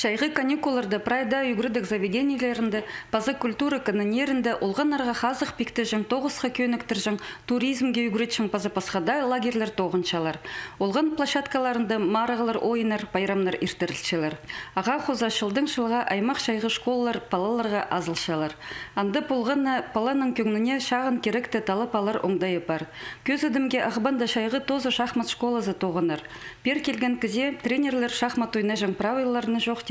Шайғы каникуларды прайда үгірдік заведениелерінде, пазы культуры канонерінде олғанарға хазық пикті жың тоғысқа көніктір жың туризмге үгіретшің пазы пасхада лагерлер тоғыншалар. Олған площадкаларында марығылар ойынар, байрамнар иртірілшелер. Аға хозашылдың шылға аймақ шайғы школалар палаларға азылшалар. Анды болғанна паланың көңіне шағын керекті талап алар оңдайы бар. Көз өдімге ағбанда шайғы тозы шахмат школазы тоғынар. Пер келген кізе тренерлер шахмат ойна жың правиларыны жоқ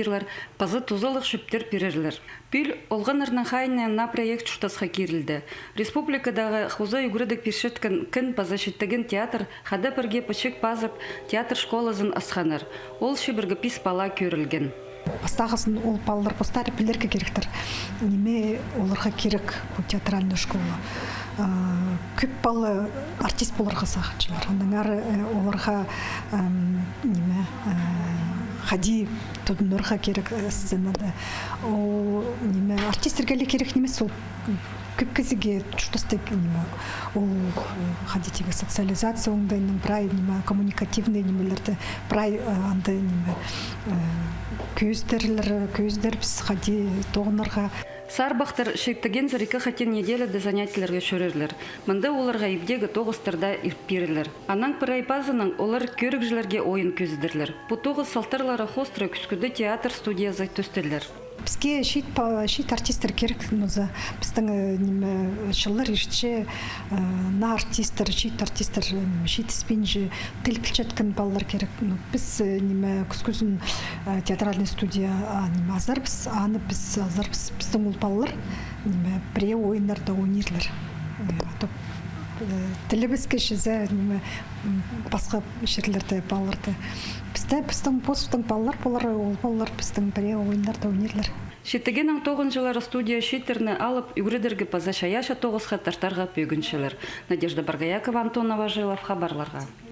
пазы тузылық шүптер берерлер. Пүл олғанырның хайны на проект шутасқа керілді. Республикадағы хуза үгірдік пешеткен кін пазы шеттеген театр хада бірге пачек пазып театр школазын асханар. Ол шебіргі пис пала көрілген. Бастағысын ол балалар постары білерге керектір. Неме оларға керек бұл театральный школа. Көп балы артист боларға сақытшылар. Ондан әрі оларға неме хади тоднорға керек сценада. Ол неме артистерге керек немес ол көп кезеге чутастык неме ол хади теге социализация оңдайның прай неме коммуникативный немелерді прай андай неме көздер біз хади тоғынарға. Сарбақтар шектеген зарика хатен неделяда занятияларға шөрерлер. Мында оларға ибдегі тоғыстарда ирппирелер. Анан пырайпазының олар көрікжілерге ойын көздірлер. Бұ тоғыз салтарлары хостра күскүді театр студиязы төстелер. Бізге шит артистер керек мызы. Біздің шылыр ешче на артистер, шит артистер, шит спинжи, тіл пілчеткен балалар керек. Біз күскүзін театральный студия азарбыз, аны біз азарбыз. Біздің ол балалар біре ойындарда ойнерлер. Тілі бізге шезе басқа жерлерде балаларды. Біздің постың балалар болары, ол балалар біздің біре ойындарда ойнерлер. Шеттегенің 9 жылары студия шеттерні алып, үгірдерге паза шаяша 9 хаттартарға пөгіншілер. Надежда Баргаякова, Антон Новожилов, хабарларға.